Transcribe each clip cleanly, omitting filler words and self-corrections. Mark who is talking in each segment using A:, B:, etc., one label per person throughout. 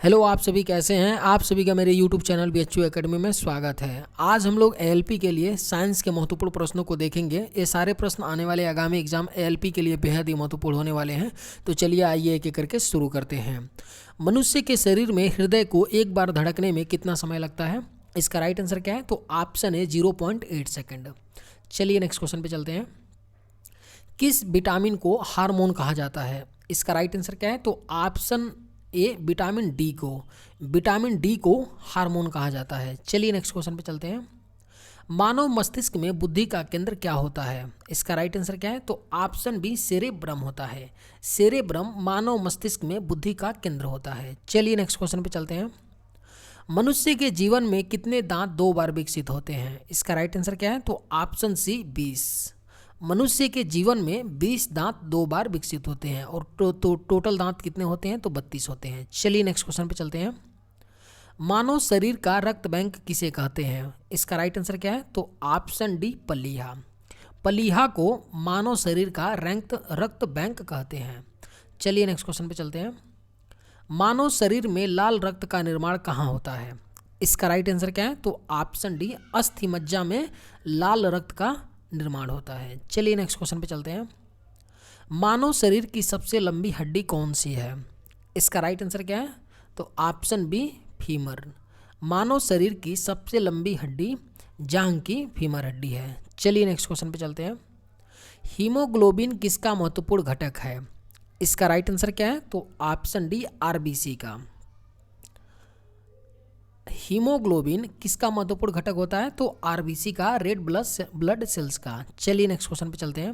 A: Hello, आप सभी कैसे हैं। आप सभी का मेरे यूट्यूब चैनल BHU एकेडमी में स्वागत है। आज हम लोग ALP के लिए साइंस के महत्वपूर्ण प्रश्नों को देखेंगे। ये सारे प्रश्न आने वाले आगामी एग्जाम ALP के लिए बेहद ही महत्वपूर्ण होने वाले हैं। तो चलिए आइए एक एक करके शुरू करते हैं। मनुष्य के शरीर में हृदय को एक बार धड़कने में कितना समय लगता है? इसका राइट आंसर क्या है? तो ऑप्शन है 0.8 सेकेंड। चलिए नेक्स्ट क्वेश्चन पे चलते हैं। किस विटामिन को हार्मोन कहा जाता है? इसका राइट आंसर क्या है? तो ऑप्शन ए विटामिन डी को हार्मोन कहा जाता है। चलिए नेक्स्ट क्वेश्चन पे चलते हैं। मानव मस्तिष्क में बुद्धि का केंद्र क्या होता है? इसका राइट आंसर क्या है? तो ऑप्शन बी सेरेब्रम होता है। सेरेब्रम मानव मस्तिष्क में बुद्धि का केंद्र होता है। चलिए नेक्स्ट क्वेश्चन पे चलते हैं। मनुष्य के जीवन में कितने दांत 2 बार विकसित होते हैं? इसका राइट आंसर क्या है? तो ऑप्शन सी 20। मनुष्य के जीवन में 20 दांत 2 बार विकसित होते हैं और टोटल दांत कितने होते हैं? तो 32 होते हैं। चलिए नेक्स्ट क्वेश्चन पे चलते हैं। मानव शरीर का रक्त बैंक किसे कहते हैं? इसका राइट आंसर क्या है? तो ऑप्शन डी पलीहा। पलीहा को मानव शरीर का रक्त बैंक कहते हैं। चलिए नेक्स्ट क्वेश्चन पे चलते हैं। मानव शरीर में लाल रक्त का निर्माण कहाँ होता है? इसका राइट आंसर क्या है? तो ऑप्शन डी अस्थि मज्जा में लाल रक्त का निर्माण होता है। चलिए नेक्स्ट क्वेश्चन पे चलते हैं। मानव शरीर की सबसे लंबी हड्डी कौन सी है? इसका राइट आंसर क्या है? तो ऑप्शन बी फीमर। मानव शरीर की सबसे लंबी हड्डी जांघ की फीमर हड्डी है। चलिए नेक्स्ट क्वेश्चन पे चलते हैं। हीमोग्लोबिन किसका महत्वपूर्ण घटक है? इसका राइट आंसर क्या है? तो ऑप्शन डी आरबीसी का। हीमोग्लोबिन किसका महत्वपूर्ण घटक होता है? तो आरबीसी का, रेड ब्लड सेल्स का। चलिए नेक्स्ट क्वेश्चन पे चलते हैं।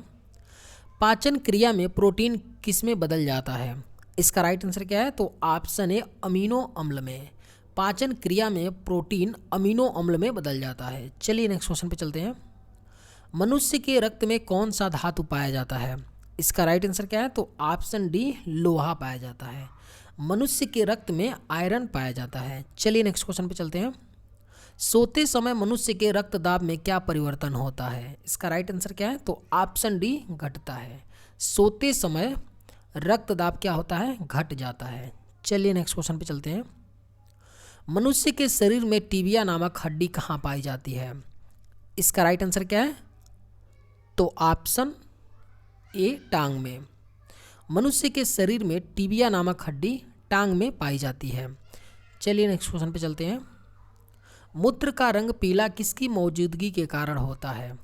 A: पाचन क्रिया में प्रोटीन किस में बदल जाता है? इसका राइट आंसर क्या है? तो ऑप्शन ए अमीनो अम्ल में। पाचन क्रिया में प्रोटीन अमीनो अम्ल में बदल जाता है। चलिए नेक्स्ट क्वेश्चन पे चलते हैं। मनुष्य के रक्त में कौन सा धातु पाया जाता है? इसका राइट आंसर क्या है? तो ऑप्शन डी लोहा पाया जाता है। मनुष्य के रक्त में आयरन पाया जाता है। चलिए नेक्स्ट क्वेश्चन पे चलते हैं। सोते समय मनुष्य के रक्त दाब में क्या परिवर्तन होता है? इसका राइट आंसर क्या है? तो ऑप्शन डी घटता है। सोते समय रक्त दाब क्या होता है? घट जाता है। चलिए नेक्स्ट क्वेश्चन पे चलते हैं। मनुष्य के शरीर में टिबिया नामक हड्डी कहाँ पाई जाती है? इसका राइट आंसर क्या है? तो ऑप्शन ए टांग में। मनुष्य के शरीर में टिबिया नामक हड्डी टांग में पाई जाती है। चलिए नेक्स्ट क्वेश्चन पे चलते हैं। मूत्र का रंग पीला किसकी मौजूदगी के कारण होता है?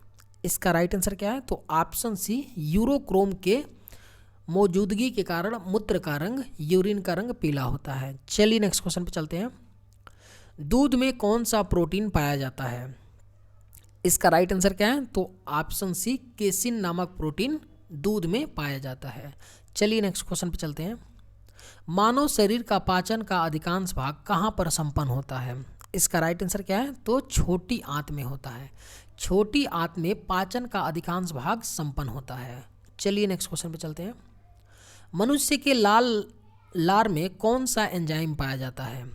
A: इसका राइट आंसर क्या है? तो ऑप्शन सी यूरोक्रोम के मौजूदगी के कारण मूत्र का रंग, यूरिन का रंग पीला होता है। चलिए नेक्स्ट क्वेश्चन पे चलते हैं। दूध में कौन सा प्रोटीन पाया जाता है? इसका राइट आंसर क्या है? तो ऑप्शन सी केसिन नामक प्रोटीन दूध में पाया जाता है। चलिए नेक्स्ट क्वेश्चन पे चलते हैं। मानव शरीर का पाचन का अधिकांश भाग कहाँ पर संपन्न होता है? इसका राइट आंसर क्या है? तो छोटी आंत में होता है। छोटी आंत में पाचन का अधिकांश भाग संपन्न होता है। चलिए नेक्स्ट क्वेश्चन पे चलते हैं। मनुष्य के लार में कौन सा एंजाइम पाया जाता है?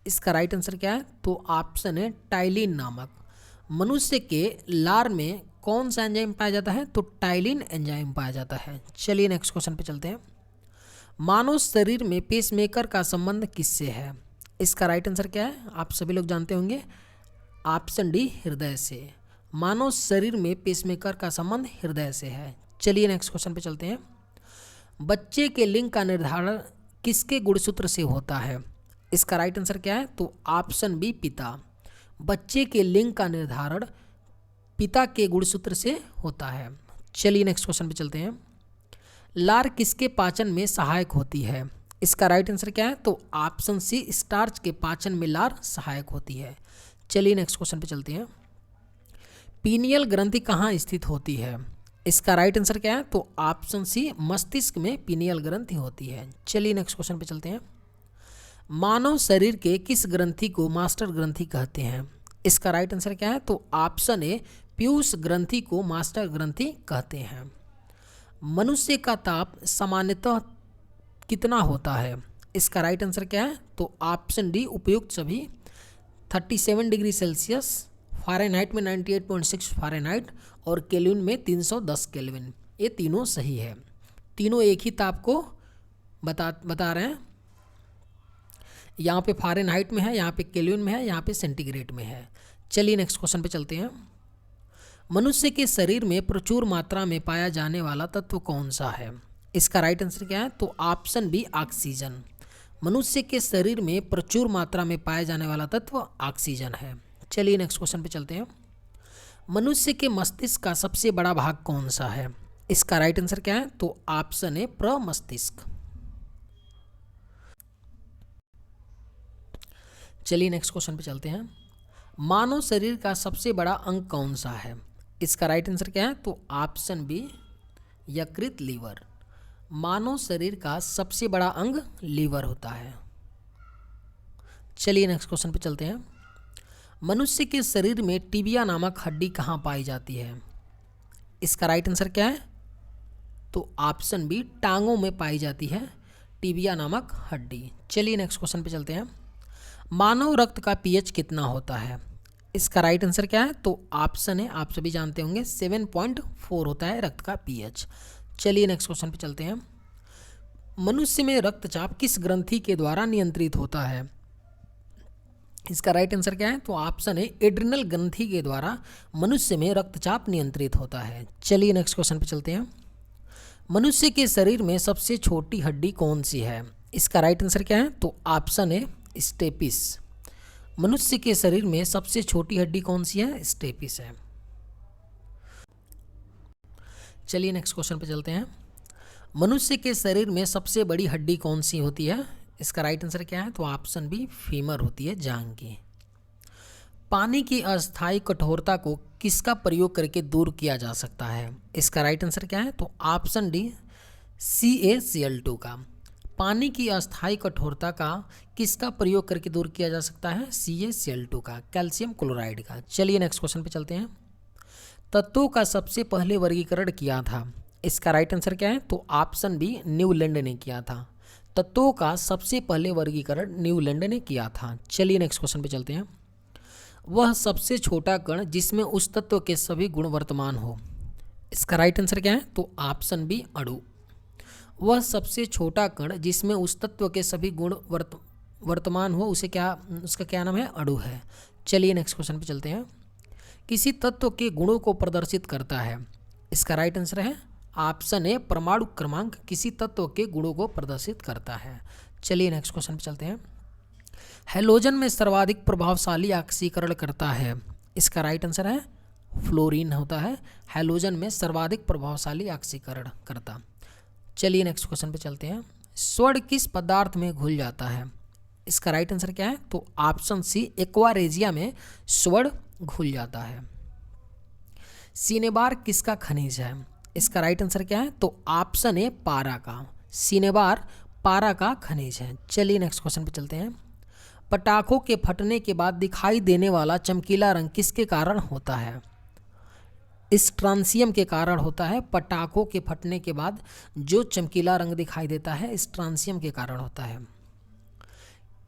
A: इसका राइट आंसर क्या है? तो ऑप्शन है टाइलिन नामक। मनुष्य के लार में कौन सा एंजाइम पाया जाता है? तो टाइलिन एंजाइम पाया जाता है। चलिए नेक्स्ट क्वेश्चन पे चलते हैं। मानव शरीर में पेसमेकर का संबंध किससे है? इसका राइट आंसर क्या है? आप सभी लोग जानते होंगे, ऑप्शन डी हृदय से। मानव शरीर में पेसमेकर का संबंध हृदय से है। चलिए नेक्स्ट क्वेश्चन पे चलते हैं। बच्चे के लिंग का निर्धारण किसके गुणसूत्र से होता है? इसका राइट आंसर क्या है? तो ऑप्शन बी पिता। बच्चे के लिंग का निर्धारण पिता के गुणसूत्र से होता है। चलिए नेक्स्ट क्वेश्चन पे चलते हैं। लार किसके पाचन में सहायक होती है? इसका राइट आंसर क्या है? तो ऑप्शन सी स्टार्च के पाचन में लार सहायक होती है। चलिए नेक्स्ट क्वेश्चन पे चलते हैं। पीनियल ग्रंथि कहाँ स्थित होती है? इसका राइट आंसर क्या है? तो ऑप्शन सी मस्तिष्क में पीनियल ग्रंथि होती है। चलिए नेक्स्ट क्वेश्चन पे चलते हैं। मानव शरीर के किस ग्रंथि को मास्टर ग्रंथि कहते हैं? इसका राइट आंसर क्या है? तो ऑप्शन ए पीयूष ग्रंथि को मास्टर ग्रंथि कहते हैं। मनुष्य का ताप सामान्यतः कितना होता है? इसका राइट आंसर क्या है? तो ऑप्शन डी उपयुक्त सभी 37 डिग्री सेल्सियस, फ़ारेनहाइट में 98.6 फ़ारेनहाइट और केल्विन में 310 केल्विन। ये तीनों सही है। तीनों एक ही ताप को बता रहे हैं। यहाँ पे फ़ारेनहाइट में है, यहाँ पे केल्विन में है, यहाँ पे सेंटीग्रेड में है। चलिए नेक्स्ट क्वेश्चन पे चलते हैं। मनुष्य के शरीर में प्रचुर मात्रा में पाया जाने वाला तत्व कौन सा है? इसका राइट आंसर क्या है? तो ऑप्शन बी ऑक्सीजन। मनुष्य के शरीर में प्रचुर मात्रा में पाया जाने वाला तत्व ऑक्सीजन है। चलिए नेक्स्ट क्वेश्चन पे चलते हैं। मनुष्य के मस्तिष्क का सबसे बड़ा भाग कौन सा है? इसका राइट आंसर क्या है? तो ऑप्शन ए प्रमस्तिष्क। चलिए नेक्स्ट क्वेश्चन पे चलते हैं। मानव शरीर का सबसे बड़ा अंग कौन सा है? इसका राइट आंसर क्या है? तो ऑप्शन बी यकृत लीवर। मानव शरीर का सबसे बड़ा अंग लीवर होता है। चलिए नेक्स्ट क्वेश्चन पे चलते हैं। मनुष्य के शरीर में टिबिया नामक हड्डी कहाँ पाई जाती है? इसका राइट आंसर क्या है? तो ऑप्शन बी टांगों में पाई जाती है टिबिया नामक हड्डी। चलिए नेक्स्ट क्वेश्चन पे चलते हैं। मानव रक्त का पीएच कितना होता है? इसका राइट आंसर क्या है? तो ऑप्शन है, आप सभी जानते होंगे, 7.4 होता है रक्त का पीएच। चलिए नेक्स्ट क्वेश्चन पे चलते हैं। मनुष्य में रक्तचाप किस ग्रंथि के द्वारा नियंत्रित होता है? इसका राइट आंसर क्या है? तो ऑप्शन है एड्रिनल ग्रंथि के द्वारा मनुष्य में रक्तचाप नियंत्रित होता है। चलिए नेक्स्ट क्वेश्चन पे चलते हैं। मनुष्य के शरीर में सबसे छोटी हड्डी कौन सी है? इसका राइट आंसर क्या है? तो ऑप्शन है स्टेपिस। मनुष्य के शरीर में सबसे छोटी हड्डी कौन सी है? स्टेपिस है। चलिए नेक्स्ट क्वेश्चन पे चलते हैं। मनुष्य के शरीर में सबसे बड़ी हड्डी कौन सी होती है? इसका राइट आंसर क्या है? तो ऑप्शन बी फीमर होती है, जांग की। पानी की अस्थायी कठोरता को किसका प्रयोग करके दूर किया जा सकता है? इसका राइट आंसर क्या है? तो ऑप्शन डी CaCl2 का। पानी की अस्थायी कठोरता का किसका प्रयोग करके दूर किया जा सकता है? CaCl2 का, कैल्शियम क्लोराइड का। चलिए नेक्स्ट क्वेश्चन पे चलते हैं। तत्वों का सबसे पहले वर्गीकरण किया था। इसका राइट आंसर क्या है? तो ऑप्शन बी न्यूलैंड ने किया था। तत्वों का सबसे पहले वर्गीकरण न्यूलैंड ने किया था। चलिए नेक्स्ट क्वेश्चन पे चलते हैं। वह सबसे छोटा कण जिसमें उस तत्व के सभी गुण वर्तमान हो। इसका राइट आंसर क्या है? तो ऑप्शन बी अणु। वह सबसे छोटा कण जिसमें उस तत्व के सभी गुण वर्तमान हो उसका क्या नाम है? अणु है। चलिए नेक्स्ट क्वेश्चन पे चलते हैं। किसी तत्व के गुणों को प्रदर्शित करता है। इसका राइट आंसर है ऑप्शन ए परमाणु क्रमांक किसी तत्व के गुणों को प्रदर्शित करता है। चलिए नेक्स्ट क्वेश्चन पे चलते हैं। हैलोजन में सर्वाधिक प्रभावशाली ऑक्सीकरण करता है। इसका राइट आंसर है फ्लोरीन होता है हैलोजन में सर्वाधिक प्रभावशाली ऑक्सीकरण करता। चलिए नेक्स्ट क्वेश्चन पे चलते हैं। स्वर्ण किस पदार्थ में घुल जाता है? इसका राइट आंसर क्या है? तो ऑप्शन सी एक्वारेजिया में स्वर्ण घुल जाता है। सिनेबार किसका खनिज है? इसका राइट आंसर क्या है? तो ऑप्शन ए पारा का। सिनेबार पारा का खनिज है। चलिए नेक्स्ट क्वेश्चन पे चलते हैं। पटाखों के फटने के बाद दिखाई देने वाला चमकीला रंग किसके कारण होता है? स्ट्रांसियम के कारण होता है। पटाखों के फटने के बाद जो चमकीला रंग दिखाई देता है स्ट्रांसियम के कारण होता है।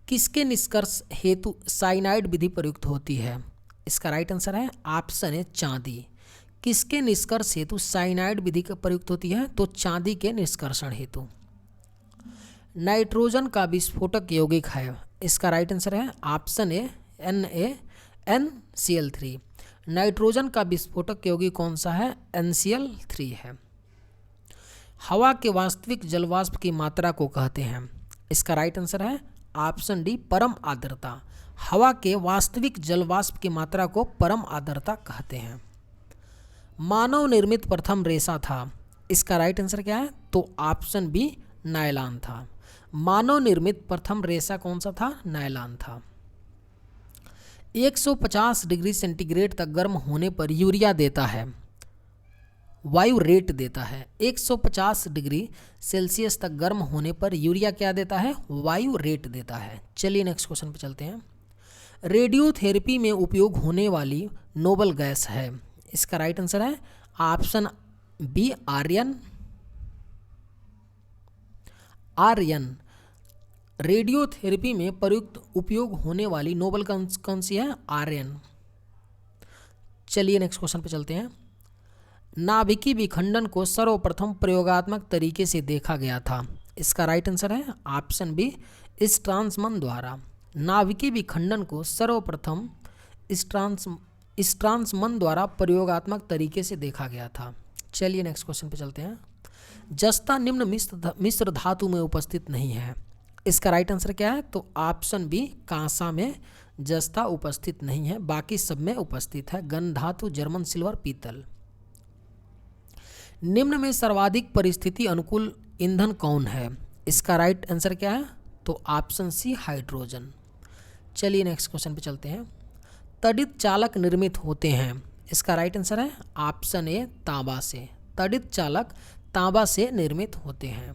A: किसके निष्कर्ष हेतु साइनाइड विधि प्रयुक्त होती है? इसका राइट आंसर है ऑप्शन है चांदी। किसके निष्कर्ष हेतु साइनाइड विधि प्रयुक्त होती है? तो चांदी के निष्कर्षण हेतु। नाइट्रोजन का विस्फोटक यौगिक है। इसका राइट आंसर है ऑप्शन ए NaNCl3। नाइट्रोजन का विस्फोटक यौगिक कौन सा है? NCl3 है। हवा के वास्तविक जलवाष्प की मात्रा को कहते हैं। इसका राइट आंसर है ऑप्शन डी परम आर्द्रता। हवा के वास्तविक जलवाष्प की मात्रा को परम आर्द्रता कहते हैं। मानव निर्मित प्रथम रेशा था। इसका राइट आंसर क्या है? तो ऑप्शन बी नायलॉन था। मानव निर्मित प्रथम रेशा कौन सा था? नायलॉन था। 150 डिग्री सेंटीग्रेड तक गर्म होने पर यूरिया देता है, वायु रेट देता है। 150 डिग्री सेल्सियस तक गर्म होने पर यूरिया क्या देता है? वायु रेट देता है। चलिए नेक्स्ट क्वेश्चन पे चलते हैं। रेडियोथेरेपी में उपयोग होने वाली नोबल गैस है। इसका राइट आंसर है ऑप्शन बी आर्यन। रेडियोथेरेपी में प्रयुक्त उपयोग होने वाली नोबल कौन सी है? आर्यन। चलिए नेक्स्ट क्वेश्चन पे चलते हैं। नाभिकीय विखंडन को सर्वप्रथम प्रयोगात्मक तरीके से देखा गया था। इसका राइट आंसर है ऑप्शन बी स्ट्रांसमन द्वारा नाभिकीय विखंडन को सर्वप्रथम स्ट्रांसमन द्वारा प्रयोगात्मक तरीके से देखा गया था। चलिए नेक्स्ट क्वेश्चन पे चलते हैं। जस्ता निम्न मिश्र धातु में उपस्थित नहीं है। इसका राइट आंसर क्या है? तो ऑप्शन बी, कांसा में जस्ता उपस्थित नहीं है, बाकी सब में उपस्थित है। गन धातु, जर्मन सिल्वर, पीतल। निम्न में सर्वाधिक परिस्थिति अनुकूल ईंधन कौन है? इसका राइट आंसर क्या है? तो ऑप्शन सी, हाइड्रोजन। चलिए नेक्स्ट क्वेश्चन पे चलते हैं। तड़ित चालक निर्मित होते हैं। इसका राइट आंसर है ऑप्शन ए, तांबा से। तड़ित चालक तांबा से निर्मित होते हैं।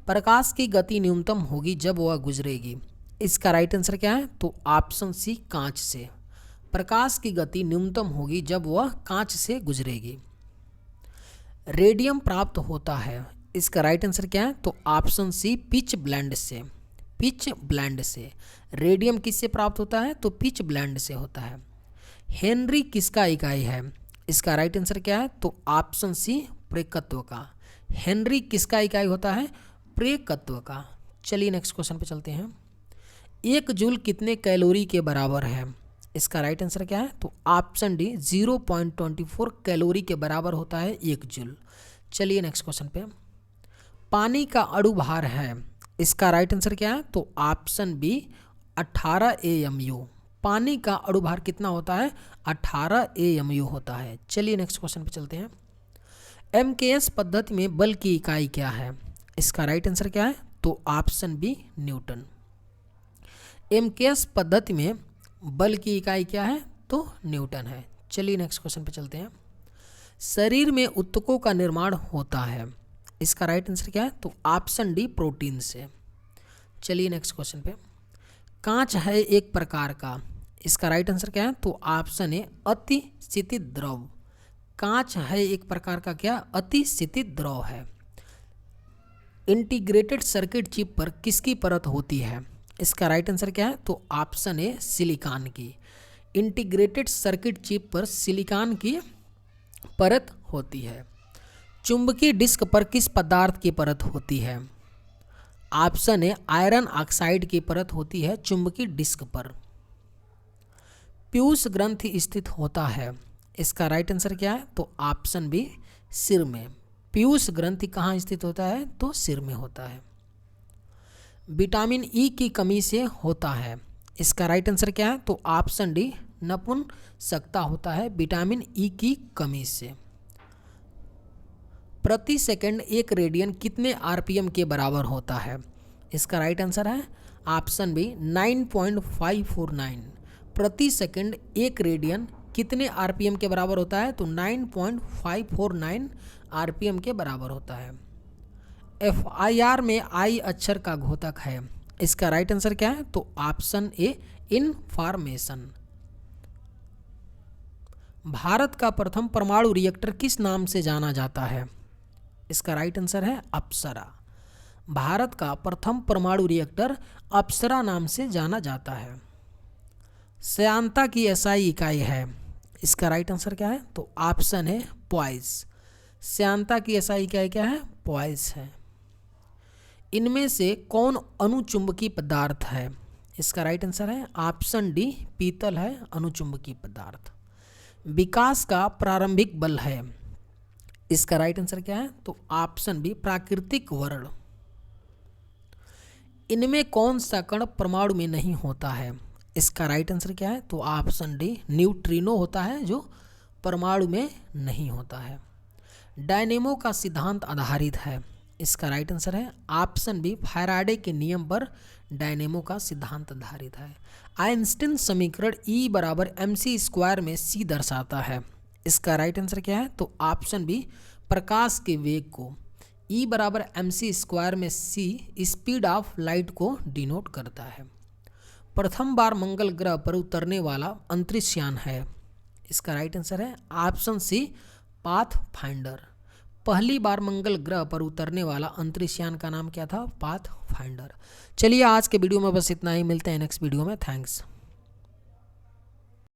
A: प्रकाश की गति न्यूनतम होगी जब वह गुजरेगी। इसका राइट आंसर क्या है? तो ऑप्शन सी, कांच से। प्रकाश की गति न्यूनतम होगी जब वह कांच से गुजरेगी। रेडियम प्राप्त होता है। इसका राइट आंसर क्या है? तो ऑप्शन सी, पिच ब्लेंड से। पिच ब्लेंड से रेडियम किससे प्राप्त होता है? तो पिच ब्लेंड से होता है। हेनरी किसका इकाई है? इसका राइट आंसर क्या है? तो ऑप्शन सी, प्रेकत्व का। हेनरी किसका इकाई होता है? प्रेकत्व का। चलिए नेक्स्ट क्वेश्चन पे चलते हैं। 1 जूल कितने कैलोरी के बराबर है? इसका राइट आंसर क्या है? तो ऑप्शन डी, 0.24 कैलोरी के बराबर होता है 1 जूल। चलिए नेक्स्ट क्वेश्चन पे। पानी का अणु भार है। इसका राइट आंसर क्या है? तो ऑप्शन बी, 18 AMU। पानी का अणु भार कितना होता है? 18 AMU होता है। चलिए नेक्स्ट क्वेश्चन पे चलते हैं। MKS पद्धति में बल की इकाई क्या है? इसका राइट आंसर क्या है? तो ऑप्शन बी, न्यूटन। MKS पद्धति में बल की इकाई क्या है? तो न्यूटन है। चलिए नेक्स्ट क्वेश्चन पे चलते हैं। शरीर में ऊतकों का निर्माण होता है। इसका राइट आंसर क्या है? तो ऑप्शन डी, प्रोटीन से। चलिए नेक्स्ट क्वेश्चन पे। कांच है एक प्रकार का। इसका राइट आंसर क्या है? तो ऑप्शन ए, अति शीतित द्रव। कांच है एक प्रकार का क्या? अति शीतित द्रव है। इंटीग्रेटेड सर्किट चिप पर किसकी परत होती है? इसका राइट आंसर क्या है? तो ऑप्शन ए, सिलिकॉन की। इंटीग्रेटेड सर्किट चिप पर सिलिकॉन की परत होती है। चुंबकीय डिस्क पर किस पदार्थ की परत होती है? ऑप्शन ए, आयरन ऑक्साइड की परत होती है चुंबकीय डिस्क पर। पीयूष ग्रंथि स्थित होता है। इसका राइट आंसर क्या है? तो ऑप्शन बी, सिर में। पीयूष ग्रंथि कहाँ स्थित होता है? तो सिर में होता है। विटामिन ई की कमी से होता है। इसका राइट आंसर क्या है? तो ऑप्शन डी, नपुंसकता होता है विटामिन ई की कमी से। प्रति सेकंड 1 रेडियन कितने RPM के बराबर होता है? इसका राइट आंसर है ऑप्शन बी, 9.549। प्रति सेकंड 1 रेडियन कितने RPM के बराबर होता है? तो 9.549 RPM के बराबर होता है। FIR में I अक्षर का घोतक है। इसका राइट आंसर क्या है? तो ऑप्शन ए, इनफॉर्मेशन। भारत का प्रथम परमाणु रिएक्टर किस नाम से जाना जाता है? इसका राइट आंसर है अप्सरा। भारत का प्रथम परमाणु रिएक्टर अप्सरा नाम से जाना जाता है। श्यानता की SI इकाई है। इसका राइट आंसर क्या है? तो ऑप्शन है, पॉइस। श्यानता की SI इकाई क्या है? पॉइस है। इनमें से कौन अनुचुंबकीय पदार्थ है? इसका राइट आंसर है ऑप्शन डी, पीतल है अनुचुंबकीय पदार्थ। विकास का प्रारंभिक बल है। इसका राइट आंसर क्या है? तो ऑप्शन बी, प्राकृतिक वर्ण। इनमें कौन सा कण परमाणु में नहीं होता है? इसका राइट आंसर क्या है? तो ऑप्शन डी, न्यूट्रिनो होता है जो परमाणु में नहीं होता है। डायनेमो का सिद्धांत आधारित है। इसका राइट आंसर है ऑप्शन बी, फैराडे के नियम पर डायनेमो का सिद्धांत आधारित है। आइंस्टीन समीकरण E बराबर mc² में c दर्शाता है। इसका राइट आंसर क्या है? तो ऑप्शन बी, प्रकाश के वेग को। E बराबर mc² में c स्पीड ऑफ लाइट को डिनोट करता है। प्रथम बार मंगल ग्रह पर उतरने वाला अंतरिक्ष यान है। इसका राइट आंसर है ऑप्शन सी, पाथफाइंडर। पहली बार मंगल ग्रह पर उतरने वाला अंतरिक्ष यान का नाम क्या था? पाथफाइंडर। चलिए आज के वीडियो में बस इतना ही, मिलते हैं नेक्स्ट वीडियो में। थैंक्स।